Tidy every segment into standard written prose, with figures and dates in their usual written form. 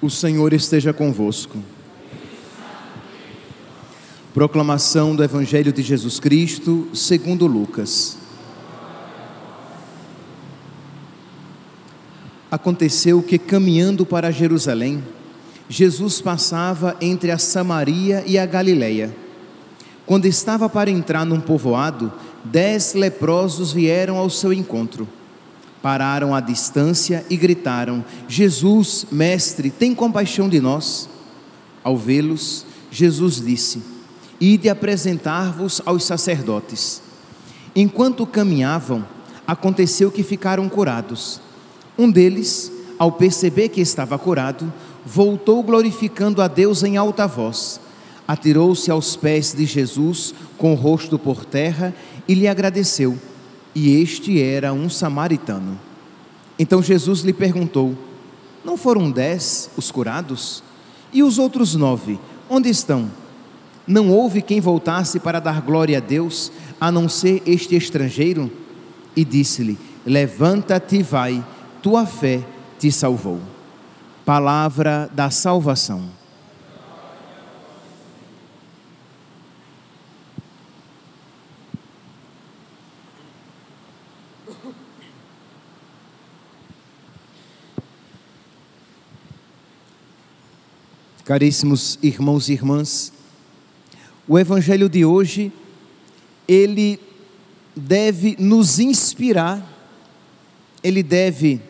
O Senhor esteja convosco. Proclamação do Evangelho de Jesus Cristo, segundo Lucas. Aconteceu que, caminhando para Jerusalém, Jesus passava entre a Samaria e a Galileia. Quando estava para entrar num povoado, 10 leprosos vieram ao seu encontro. Pararam à distância e gritaram: Jesus, mestre, tem compaixão de nós. Ao vê-los, Jesus disse: Ide apresentar-vos aos sacerdotes. Enquanto caminhavam, aconteceu que ficaram curados. Um deles, ao perceber que estava curado, voltou glorificando a Deus em alta voz. Atirou-se aos pés de Jesus com o rosto por terra e lhe agradeceu. E este era um samaritano. Então Jesus lhe perguntou: Não foram 10 os curados? E os outros 9, onde estão? Não houve quem voltasse para dar glória a Deus, a não ser este estrangeiro? E disse-lhe: Levanta-te e vai, tua fé te salvou. Palavra da salvação. Caríssimos irmãos e irmãs, o Evangelho de hoje, ele deve nos inspirar, ele deve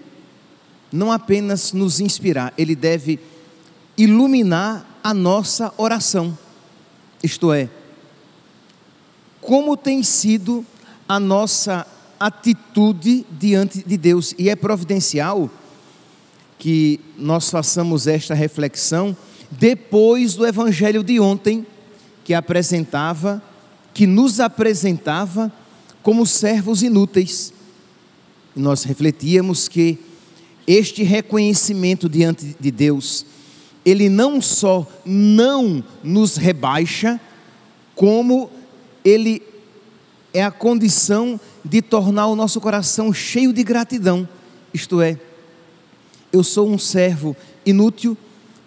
não apenas nos inspirar, ele deve iluminar a nossa oração. Isto é, como tem sido a nossa atitude diante de Deus. E é providencial que nós façamos esta reflexão depois do Evangelho de ontem, que nos apresentava como servos inúteis. E nós refletíamos que este reconhecimento diante de Deus, ele não só não nos rebaixa, como ele é a condição de tornar o nosso coração cheio de gratidão. Isto é, eu sou um servo inútil,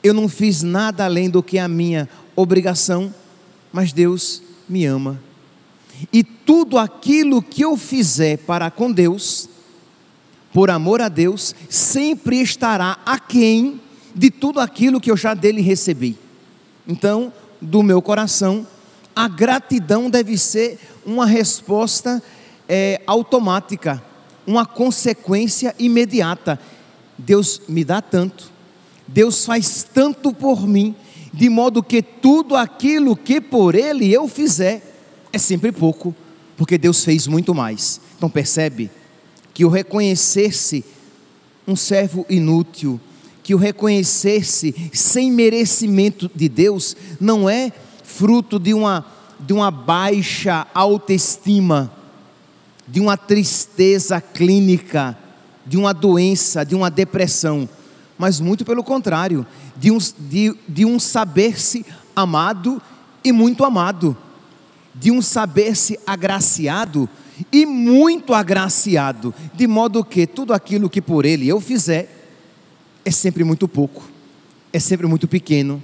eu não fiz nada além do que a minha obrigação, mas Deus me ama. E tudo aquilo que eu fizer para com Deus, por amor a Deus, sempre estará aquém de tudo aquilo que eu já dele recebi. Então, do meu coração, a gratidão deve ser uma resposta automática, uma consequência imediata. Deus me dá tanto, Deus faz tanto por mim, de modo que tudo aquilo que por Ele eu fizer é sempre pouco, porque Deus fez muito mais. Então percebe que o reconhecer-se um servo inútil, que o reconhecer-se sem merecimento de Deus, não é fruto de uma baixa autoestima, de uma tristeza clínica, de uma doença, de uma depressão, mas muito pelo contrário, de um saber-se amado e muito amado, de um saber-se agraciado e muito agraciado, de modo que tudo aquilo que por Ele eu fizer é sempre muito pouco, é sempre muito pequeno,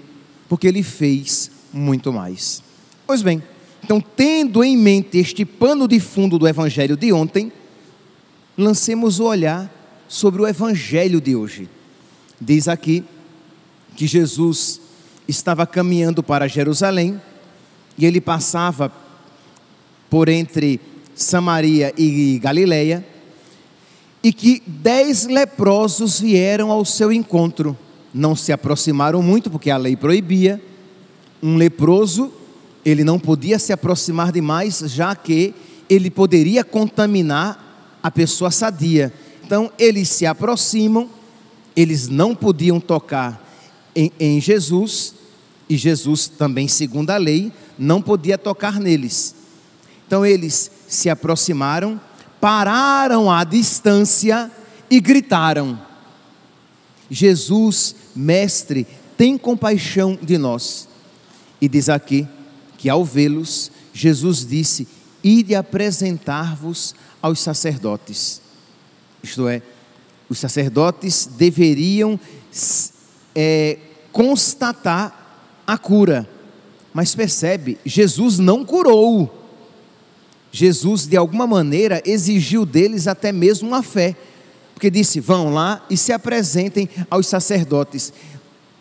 porque Ele fez muito mais. Pois bem, então, tendo em mente este pano de fundo do Evangelho de ontem, lancemos o olhar sobre o Evangelho de hoje. Diz aqui que Jesus estava caminhando para Jerusalém e ele passava por entre Samaria e Galileia, e que 10 leprosos vieram ao seu encontro. Não se aproximaram muito, porque a lei proibia. Um leproso, ele não podia se aproximar demais, já que ele poderia contaminar a pessoa sadia. Então eles se aproximam, eles não podiam tocar em Jesus, e Jesus também, segundo a lei, não podia tocar neles. Então eles se aproximaram, pararam à distância e gritaram: Jesus, mestre, tem compaixão de nós. E diz aqui que ao vê-los, Jesus disse: ide apresentar-vos aos sacerdotes. Isto é, os sacerdotes deveriam constatar a cura. Mas percebe, Jesus não curou. Jesus, de alguma maneira, exigiu deles até mesmo uma fé, porque disse: vão lá e se apresentem aos sacerdotes.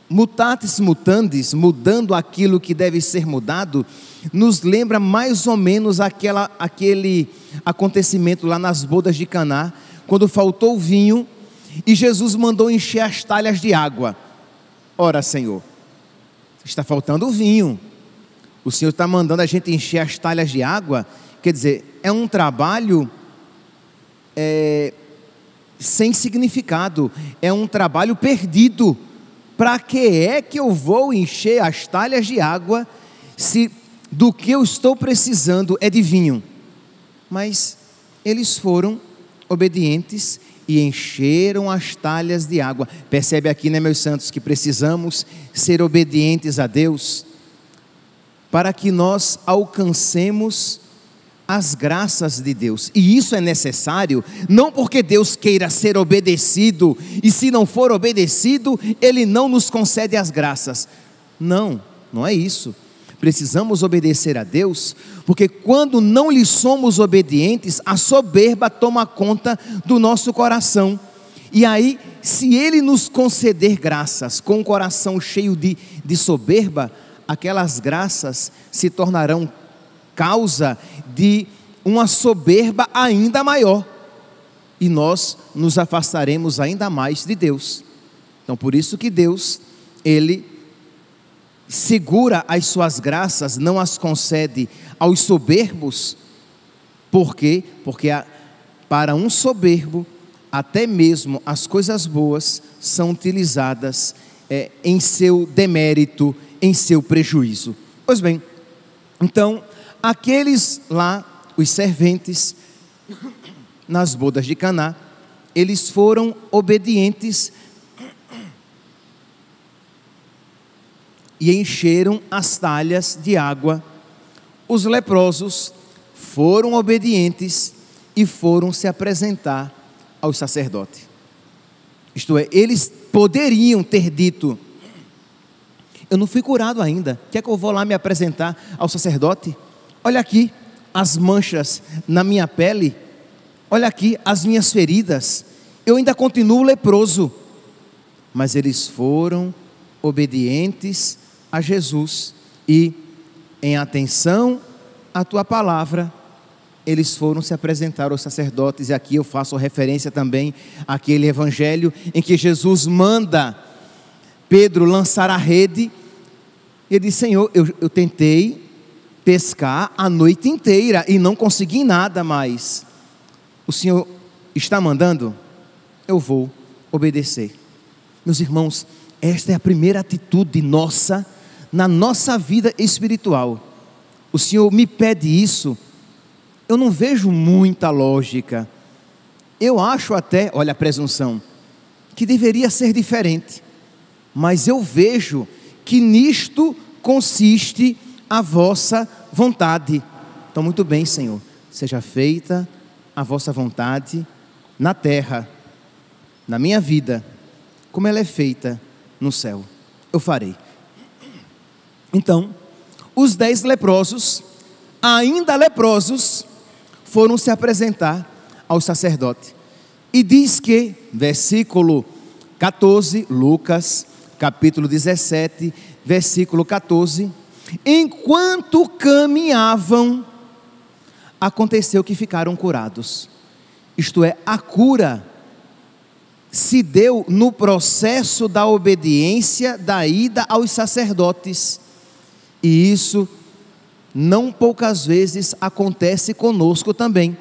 Mutatis mutandis, mudando aquilo que deve ser mudado, nos lembra mais ou menos aquele acontecimento lá nas bodas de Caná, quando faltou vinho e Jesus mandou encher as talhas de água. Ora, Senhor, está faltando vinho, o Senhor está mandando a gente encher as talhas de água. Quer dizer, é um trabalho sem significado, é um trabalho perdido. Para que é que eu vou encher as talhas de água, se do que eu estou precisando é de vinho? Mas eles foram obedientes e encheram as talhas de água. Percebe aqui, né, meus santos, que precisamos ser obedientes a Deus, para que nós alcancemos as graças de Deus. E isso é necessário, não porque Deus queira ser obedecido, e se não for obedecido, Ele não nos concede as graças. Não, não é isso. Precisamos obedecer a Deus, porque quando não lhe somos obedientes, a soberba toma conta do nosso coração. E aí, se Ele nos conceder graças com o coração cheio de soberba, aquelas graças se tornarão causa de uma soberba ainda maior, e nós nos afastaremos ainda mais de Deus. Então, por isso que Deus, Ele segura as suas graças, não as concede aos soberbos. Por quê? Porque para um soberbo, até mesmo as coisas boas são utilizadas em seu demérito, em seu prejuízo. Pois bem, então, aqueles lá, os serventes, nas bodas de Caná, eles foram obedientes e encheram as talhas de água. Os leprosos foram obedientes e foram se apresentar ao sacerdote. Isto é, eles poderiam ter dito: eu não fui curado ainda, quer que eu vou lá me apresentar ao sacerdote? Olha aqui as manchas na minha pele, olha aqui as minhas feridas, eu ainda continuo leproso. Mas eles foram obedientes a Jesus e, em atenção à tua palavra, eles foram se apresentar aos sacerdotes. E aqui eu faço referência também àquele evangelho em que Jesus manda Pedro lançar a rede. Ele disse: Senhor, eu tentei pescar a noite inteira e não consegui nada mais. O Senhor está mandando? Eu vou obedecer. Meus irmãos, esta é a primeira atitude nossa, na nossa vida espiritual. O Senhor me pede isso, eu não vejo muita lógica. Eu acho até, olha a presunção, que deveria ser diferente. Mas eu vejo que nisto consiste a vossa vontade. Então, muito bem, Senhor, seja feita a vossa vontade na terra, na minha vida, como ela é feita no céu. Eu farei. Então, os 10 leprosos, ainda leprosos, foram se apresentar ao sacerdote. E diz que, versículo 14, Lucas, capítulo 17, versículo 14: enquanto caminhavam, aconteceu que ficaram curados. Isto é, a cura se deu no processo da obediência, da ida aos sacerdotes. E isso não poucas vezes acontece conosco também.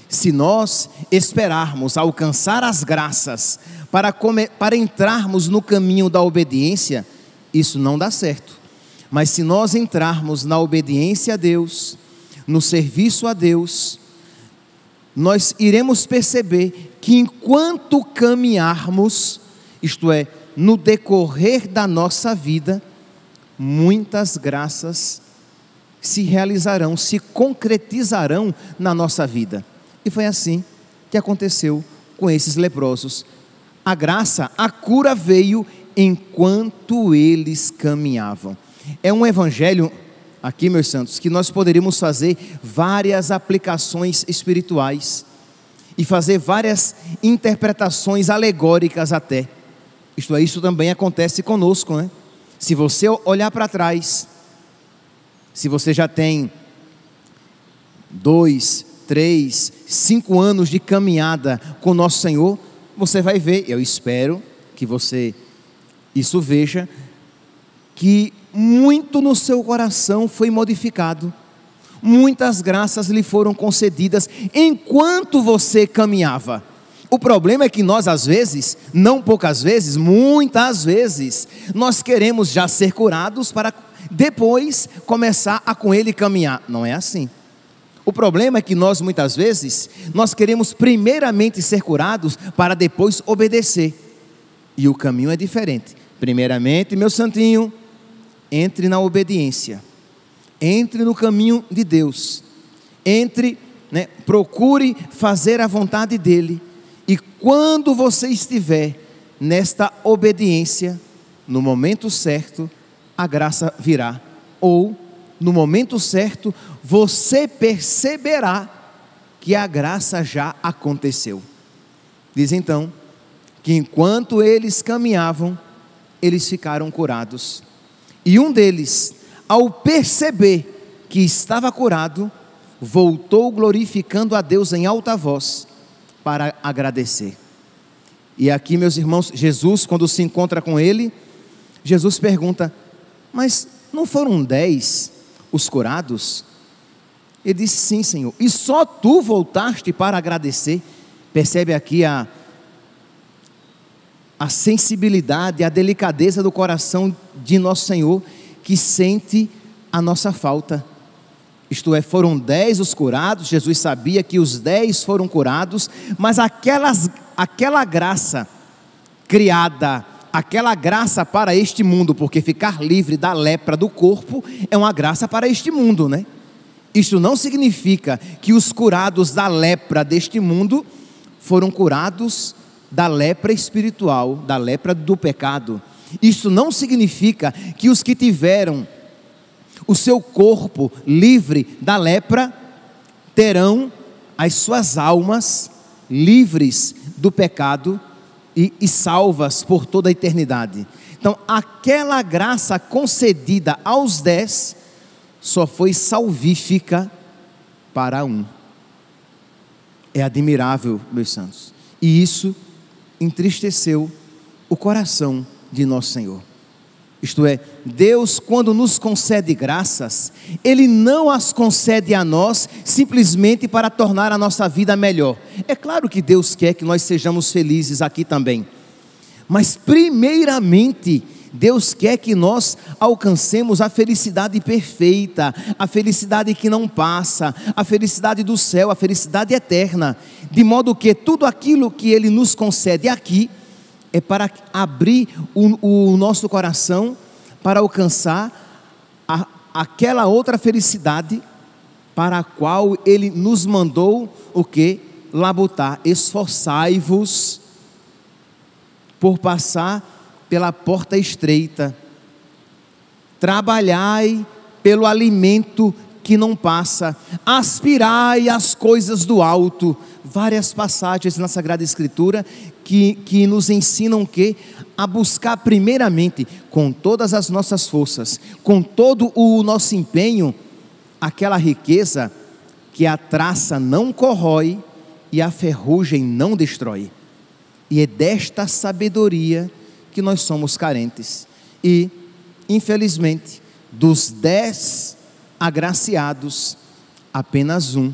Se nós esperarmos alcançar as graças para entrarmos no caminho da obediência, isso não dá certo. Mas se nós entrarmos na obediência a Deus, no serviço a Deus, nós iremos perceber que enquanto caminharmos, isto é, no decorrer da nossa vida, muitas graças se realizarão, se concretizarão na nossa vida. E foi assim que aconteceu com esses leprosos. A graça, a cura veio enquanto eles caminhavam. É um evangelho, aqui, meus santos, que nós poderíamos fazer várias aplicações espirituais e fazer várias interpretações alegóricas até. Isto é, isso também acontece conosco, né? Se você olhar para trás, se você já tem 2, 3, 5 anos de caminhada com o nosso Senhor, você vai ver, eu espero que você isso veja, que muito no seu coração foi modificado, muitas graças lhe foram concedidas enquanto você caminhava. O problema é que nós às vezes, não poucas vezes, muitas vezes, nós queremos já ser curados para depois começar a com Ele caminhar. Não é assim. O problema é que nós muitas vezes, nós queremos primeiramente ser curados para depois obedecer. E o caminho é diferente. Primeiramente, meu santinho, entre na obediência. Entre no caminho de Deus. Procure fazer a vontade dEle. E quando você estiver nesta obediência, no momento certo, a graça virá. Ou, no momento certo, você perceberá que a graça já aconteceu. Diz então, que enquanto eles caminhavam, eles ficaram curados. E um deles, ao perceber que estava curado, voltou glorificando a Deus em alta voz, para agradecer. E aqui, meus irmãos, Jesus, quando se encontra com ele, Jesus pergunta: mas não foram 10 os curados? Ele disse: sim, Senhor, e só tu voltaste para agradecer. Percebe aqui a sensibilidade, a delicadeza do coração de nosso Senhor, que sente a nossa falta. Isto é, foram 10 os curados, Jesus sabia que os 10 foram curados, mas aquela graça criada, aquela graça para este mundo, porque ficar livre da lepra do corpo é uma graça para este mundo, né? Isto não significa que os curados da lepra deste mundo foram curados da lepra espiritual, da lepra do pecado. Isso não significa que os que tiveram o seu corpo livre da lepra terão as suas almas livres do pecado e salvas por toda a eternidade. Então, aquela graça concedida aos 10 só foi salvífica para um. É admirável, meus santos, e isso entristeceu o coração de nosso Senhor. Isto é, Deus, quando nos concede graças, Ele não as concede a nós simplesmente para tornar a nossa vida melhor. É claro que Deus quer que nós sejamos felizes aqui também, mas primeiramente Deus quer que nós alcancemos a felicidade perfeita, a felicidade que não passa, a felicidade do céu, a felicidade eterna, de modo que tudo aquilo que Ele nos concede aqui é para abrir o nosso coração para alcançar aquela outra felicidade para a qual Ele nos mandou o quê? Labutar. Esforçai-vos por passar pela porta estreita, trabalhai pelo alimento que não passa, aspirai as coisas do alto. Várias passagens na Sagrada Escritura que nos ensinam o quê? A buscar primeiramente, com todas as nossas forças, com todo o nosso empenho, aquela riqueza que a traça não corrói e a ferrugem não destrói. E é desta sabedoria que nós somos carentes. E, infelizmente, dos 10 agraciados, apenas um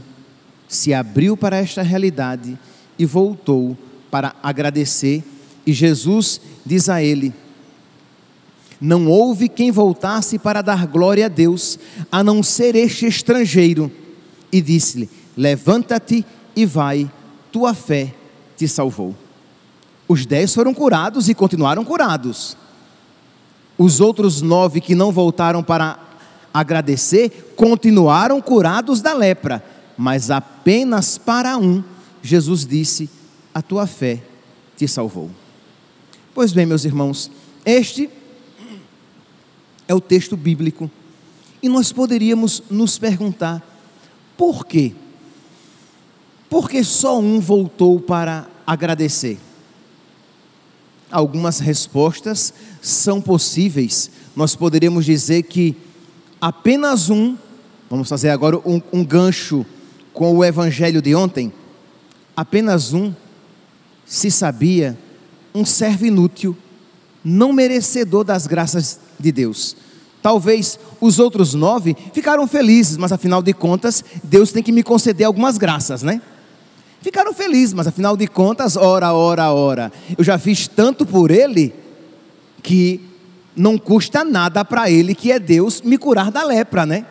se abriu para esta realidade e voltou para agradecer. E Jesus diz a ele: não houve quem voltasse para dar glória a Deus, a não ser este estrangeiro. E disse-lhe: levanta-te e vai, tua fé te salvou. Os 10 foram curados e continuaram curados. Os outros 9 que não voltaram para agradecer, continuaram curados da lepra. Mas apenas para um, Jesus disse: a tua fé te salvou. Pois bem, meus irmãos, Este é o texto bíblico. E nós poderíamos nos perguntar, por quê? Por que só um voltou para agradecer? Algumas respostas são possíveis. Nós poderíamos dizer que apenas um, vamos fazer agora um gancho com o evangelho de ontem, apenas um se sabia um servo inútil, não merecedor das graças de Deus. Talvez os outros 9 ficaram felizes, mas afinal de contas, Deus tem que me conceder algumas graças, né? Ficaram felizes, mas afinal de contas, ora, eu já fiz tanto por ele, que não custa nada para ele, que é Deus, me curar da lepra, né?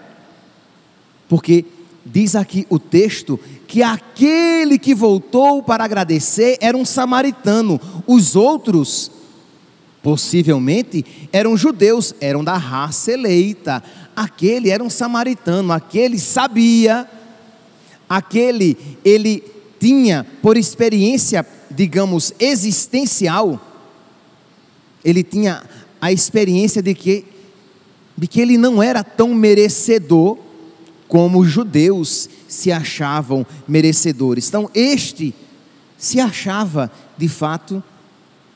Porque diz aqui o texto, que aquele que voltou para agradecer era um samaritano. Os outros, possivelmente, eram judeus, eram da raça eleita. Aquele era um samaritano, aquele sabia, aquele, ele tinha por experiência, digamos, existencial, ele tinha a experiência de que ele não era tão merecedor como os judeus se achavam merecedores. Então este se achava de fato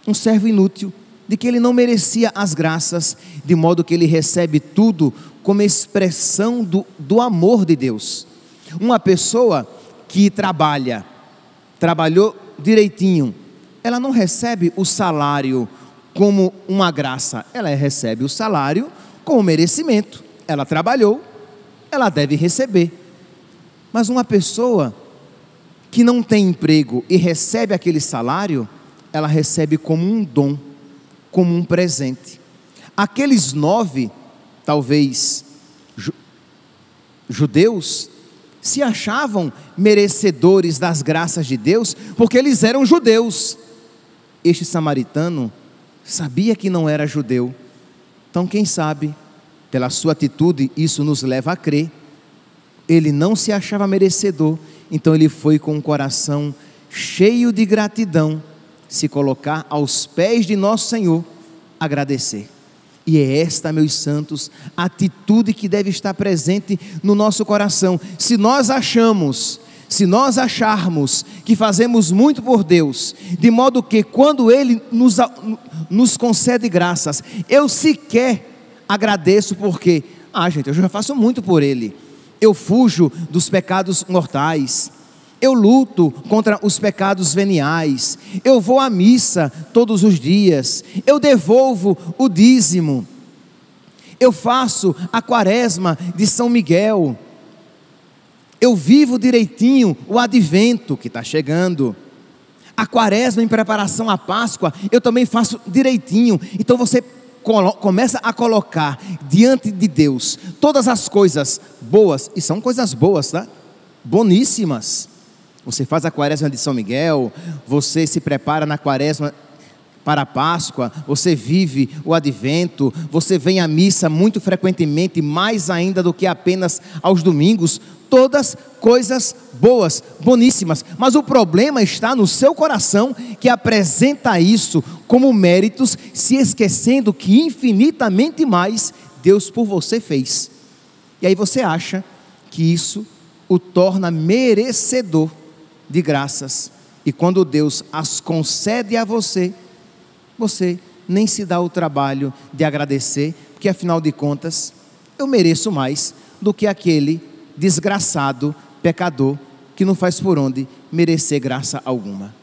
um servo inútil, de que ele não merecia as graças, de modo que ele recebe tudo como expressão do amor de Deus. Uma pessoa que trabalhou direitinho, ela não recebe o salário como uma graça, ela recebe o salário como merecimento. Ela trabalhou, ela deve receber. Mas uma pessoa que não tem emprego e recebe aquele salário, ela recebe como um dom, como um presente. Aqueles 9, talvez judeus, se achavam merecedores das graças de Deus, porque eles eram judeus. Este samaritano sabia que não era judeu. Então quem sabe, pela sua atitude, isso nos leva a crer, ele não se achava merecedor, então ele foi com um coração cheio de gratidão, se colocar aos pés de nosso Senhor, agradecer. E é esta, meus santos, a atitude que deve estar presente no nosso coração. Se nós acharmos que fazemos muito por Deus, de modo que quando Ele nos concede graças, eu sequer agradeço porque, gente, eu já faço muito por Ele, eu fujo dos pecados mortais, eu luto contra os pecados veniais, eu vou à missa todos os dias, eu devolvo o dízimo, eu faço a quaresma de São Miguel, eu vivo direitinho o advento que está chegando, a quaresma em preparação à Páscoa, eu também faço direitinho. Então você começa a colocar diante de Deus todas as coisas boas, e são coisas boas, tá? Boníssimas. Você faz a quaresma de São Miguel, você se prepara na quaresma para a Páscoa, você vive o advento, você vem à missa muito frequentemente, mais ainda do que apenas aos domingos, todas coisas boas, boníssimas, mas o problema está no seu coração, que apresenta isso como méritos, se esquecendo que infinitamente mais Deus por você fez, e aí você acha que isso o torna merecedor de graças, e quando Deus as concede a você, você nem se dá o trabalho de agradecer, porque afinal de contas, eu mereço mais do que aquele desgraçado pecador, que não faz por onde merecer graça alguma.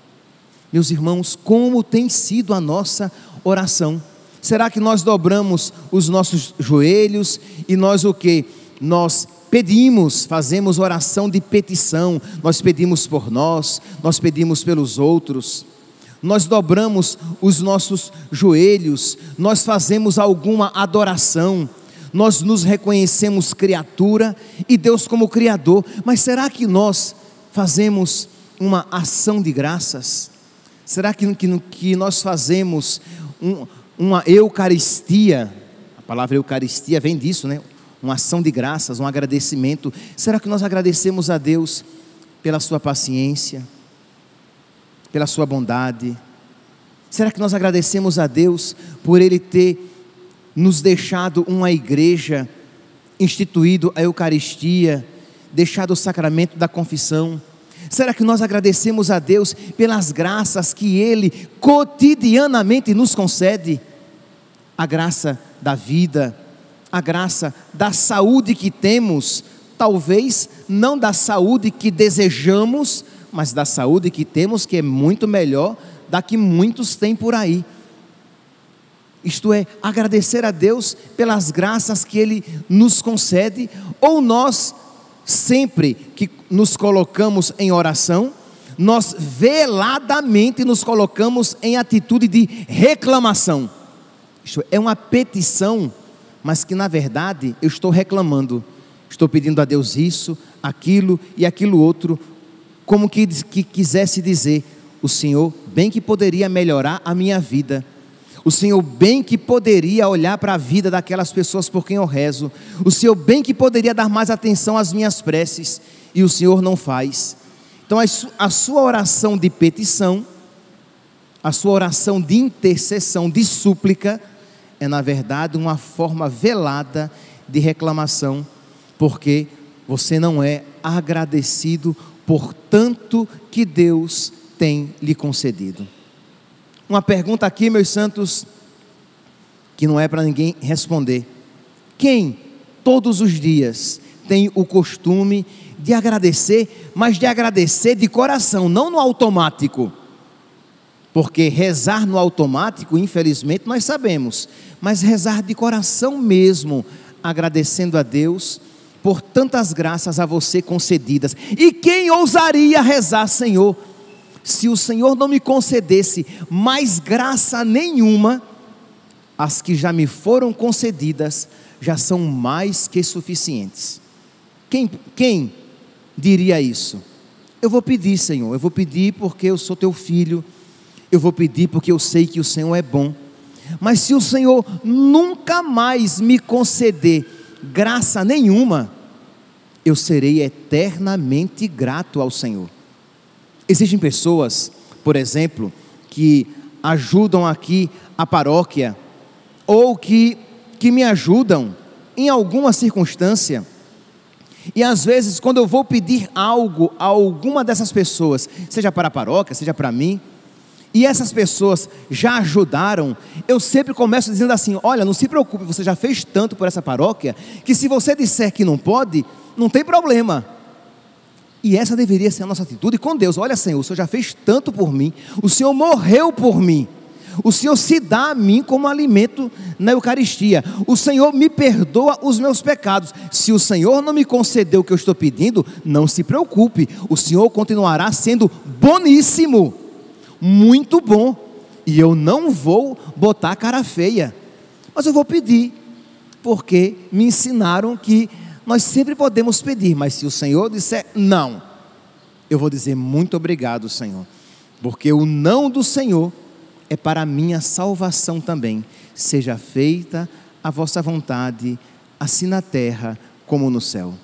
Meus irmãos, como tem sido a nossa oração? Será que nós dobramos os nossos joelhos e nós o que? Nós pedimos, fazemos oração de petição, nós pedimos por nós pedimos pelos outros, nós dobramos os nossos joelhos, nós fazemos alguma adoração, nós nos reconhecemos criatura e Deus como Criador, mas será que nós fazemos uma ação de graças? Será que nós fazemos uma Eucaristia? A palavra Eucaristia vem disso, né? Uma ação de graças, um agradecimento. Será que nós agradecemos a Deus pela sua paciência, pela sua bondade, Será que nós agradecemos a Deus por Ele ter nos deixado uma igreja, instituído a Eucaristia, deixado o sacramento da confissão? Será que nós agradecemos a Deus pelas graças que Ele cotidianamente nos concede? A graça da vida, a graça da saúde que temos, talvez não da saúde que desejamos, mas da saúde que temos, que é muito melhor da que muitos têm por aí. Isto é, agradecer a Deus pelas graças que Ele nos concede, ou nós, sempre que nos colocamos em oração, nós veladamente nos colocamos em atitude de reclamação. Isto é uma petição, mas que na verdade eu estou reclamando, estou pedindo a Deus isso, aquilo e aquilo outro, como que quisesse dizer: o Senhor bem que poderia melhorar a minha vida, o Senhor bem que poderia olhar para a vida daquelas pessoas por quem eu rezo, o Senhor bem que poderia dar mais atenção às minhas preces, e o Senhor não faz. Então a sua oração de petição, a sua oração de intercessão, de súplica, é na verdade uma forma velada de reclamação, porque você não é agradecido por tanto que Deus tem lhe concedido. Uma pergunta aqui, meus santos, que não é para ninguém responder: quem todos os dias tem o costume de agradecer, mas de agradecer de coração, não no automático? Porque rezar no automático, infelizmente, nós sabemos, mas rezar de coração mesmo, agradecendo a Deus por tantas graças a você concedidas. E quem ousaria rezar: Senhor, se o Senhor não me concedesse mais graça nenhuma, as que já me foram concedidas já são mais que suficientes. Quem diria isso? Eu vou pedir, Senhor, eu vou pedir porque eu sou teu filho, eu vou pedir porque eu sei que o Senhor é bom. Mas se o Senhor nunca mais me conceder graça nenhuma, eu serei eternamente grato ao Senhor. Existem pessoas, por exemplo, que ajudam aqui a paróquia, ou que me ajudam em alguma circunstância, e às vezes quando eu vou pedir algo a alguma dessas pessoas, seja para a paróquia, seja para mim, e essas pessoas já ajudaram, eu sempre começo dizendo assim: olha, não se preocupe, você já fez tanto por essa paróquia, que se você disser que não pode, não tem problema. E essa deveria ser a nossa atitude com Deus. Olha, Senhor, o Senhor já fez tanto por mim, o Senhor morreu por mim, o Senhor se dá a mim como alimento na Eucaristia, o Senhor me perdoa os meus pecados. Se o Senhor não me concedeu o que eu estou pedindo, não se preocupe, o Senhor continuará sendo boníssimo, muito bom, e eu não vou botar cara feia, mas eu vou pedir, porque me ensinaram que nós sempre podemos pedir, mas se o Senhor disser não, eu vou dizer: muito obrigado, Senhor, porque o não do Senhor é para a minha salvação também. Seja feita a vossa vontade, assim na terra como no céu.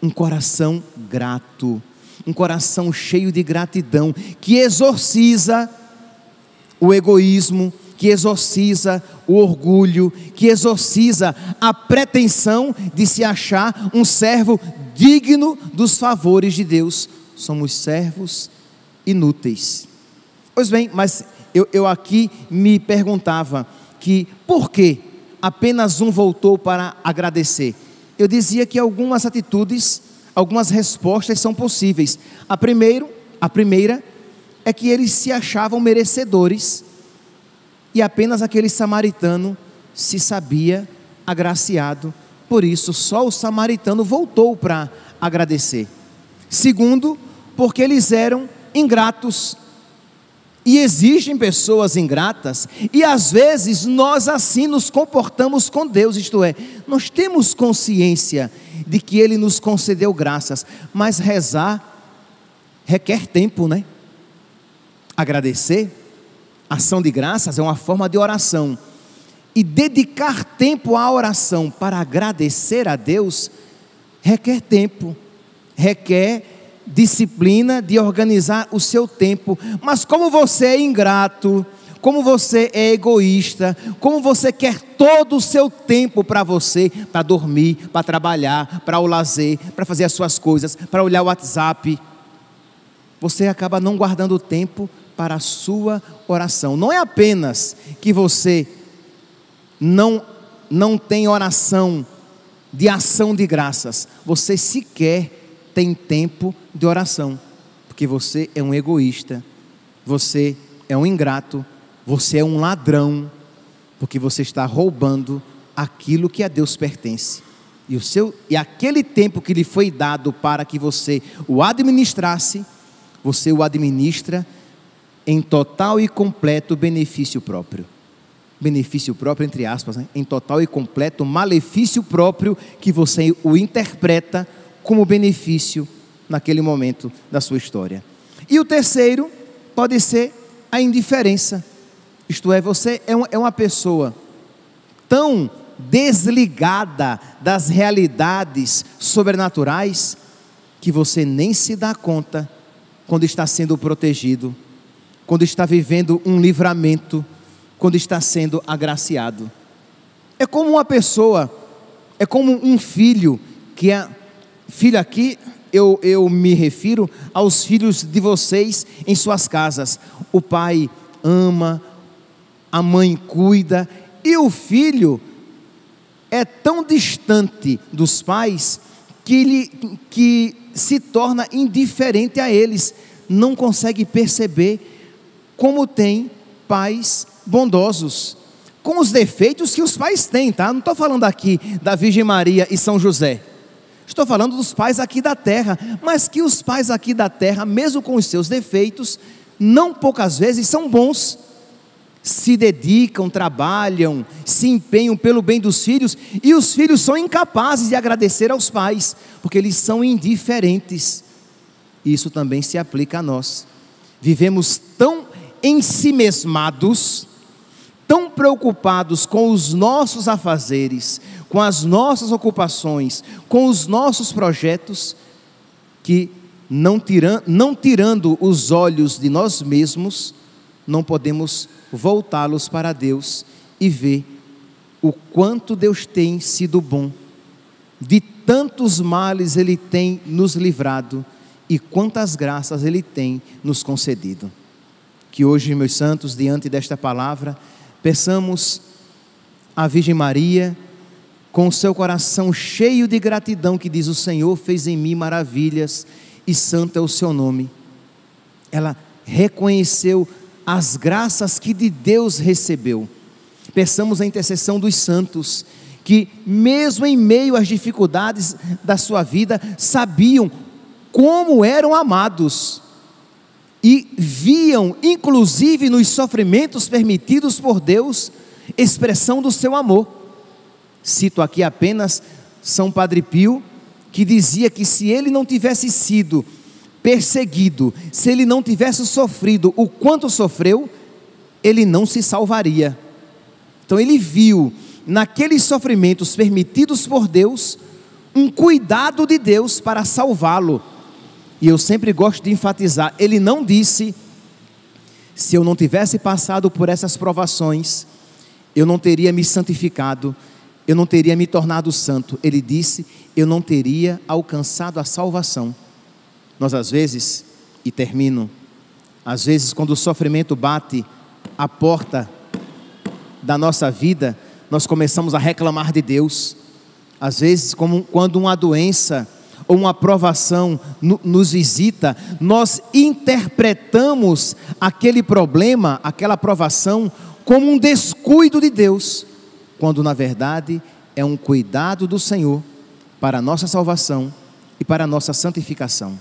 Um coração grato, um coração cheio de gratidão, que exorciza o egoísmo, que exorciza o orgulho, que exorciza a pretensão de se achar um servo digno dos favores de Deus. Somos servos inúteis. Pois bem, mas eu aqui me perguntava que por que apenas um voltou para agradecer? Eu dizia que algumas atitudes, algumas respostas são possíveis. A primeira é que eles se achavam merecedores, e apenas aquele samaritano se sabia agraciado, por isso só o samaritano voltou para agradecer. Segundo, porque eles eram ingratos, e existem pessoas ingratas, e às vezes nós assim nos comportamos com Deus, isto é, nós temos consciência de que Ele nos concedeu graças, mas rezar requer tempo, né? Agradecer, ação de graças é uma forma de oração, e dedicar tempo à oração para agradecer a Deus requer tempo, requer disciplina de organizar o seu tempo. Mas como você é ingrato, como você é egoísta, como você quer todo o seu tempo para você, para dormir, para trabalhar, para o lazer, para fazer as suas coisas, para olhar o WhatsApp. Você acaba não guardando tempo para a sua oração. Não é apenas que você não tem oração de ação de graças, você sequer tem tempo de oração, porque você é um egoísta, você é um ingrato, você é um ladrão, porque você está roubando aquilo que a Deus pertence. E aquele tempo que lhe foi dado para que você o administrasse, você o administra em total e completo benefício próprio. Benefício próprio, entre aspas, né? Em total e completo malefício próprio, que você o interpreta como benefício naquele momento da sua história. E o terceiro pode ser a indiferença. Isto é, você é uma pessoa tão desligada das realidades sobrenaturais que você nem se dá conta quando está sendo protegido, quando está vivendo um livramento, quando está sendo agraciado. É como uma pessoa, é como um filho, filho aqui, eu me refiro aos filhos de vocês em suas casas. O pai ama, a mãe cuida, e o filho é tão distante dos pais que se torna indiferente a eles, não consegue perceber como tem pais bondosos, com os defeitos que os pais têm, tá? Não estou falando aqui da Virgem Maria e São José, estou falando dos pais aqui da terra, mas que os pais aqui da terra, mesmo com os seus defeitos, não poucas vezes são bons, se dedicam, trabalham, se empenham pelo bem dos filhos, e os filhos são incapazes de agradecer aos pais, porque eles são indiferentes. Isso também se aplica a nós. Vivemos tão ensimesmados, tão preocupados com os nossos afazeres, com as nossas ocupações, com os nossos projetos, que não tirando os olhos de nós mesmos, não podemos voltá-los para Deus e ver o quanto Deus tem sido bom, de tantos males Ele tem nos livrado e quantas graças Ele tem nos concedido. Que hoje, meus santos, diante desta palavra, peçamos à Virgem Maria, com o seu coração cheio de gratidão, que diz: o Senhor fez em mim maravilhas e santo é o seu nome. Ela reconheceu as graças que de Deus recebeu. Peçamos a intercessão dos santos, que mesmo em meio às dificuldades da sua vida, sabiam como eram amados, e viam, inclusive nos sofrimentos permitidos por Deus, expressão do seu amor. Cito aqui apenas São Padre Pio, que dizia que se ele não tivesse sido perseguido, se ele não tivesse sofrido o quanto sofreu, ele não se salvaria. Então ele viu naqueles sofrimentos permitidos por Deus, um cuidado de Deus para salvá-lo. E eu sempre gosto de enfatizar, ele não disse: se eu não tivesse passado por essas provações, eu não teria me santificado, eu não teria me tornado santo. Ele disse: eu não teria alcançado a salvação. Nós às vezes, e termino, às vezes quando o sofrimento bate a porta da nossa vida, nós começamos a reclamar de Deus. Às vezes, quando uma doença ou uma provação nos visita, nós interpretamos aquele problema, aquela provação, como um descuido de Deus, quando na verdade é um cuidado do Senhor para a nossa salvação e para a nossa santificação.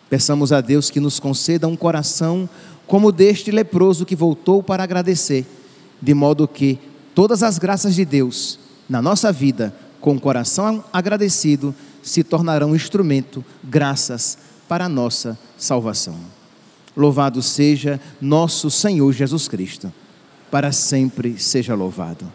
Peçamos a Deus que nos conceda um coração como o deste leproso que voltou para agradecer, de modo que todas as graças de Deus na nossa vida, com o coração agradecido, se tornarão instrumento, graças para a nossa salvação. Louvado seja nosso Senhor Jesus Cristo, para sempre seja louvado.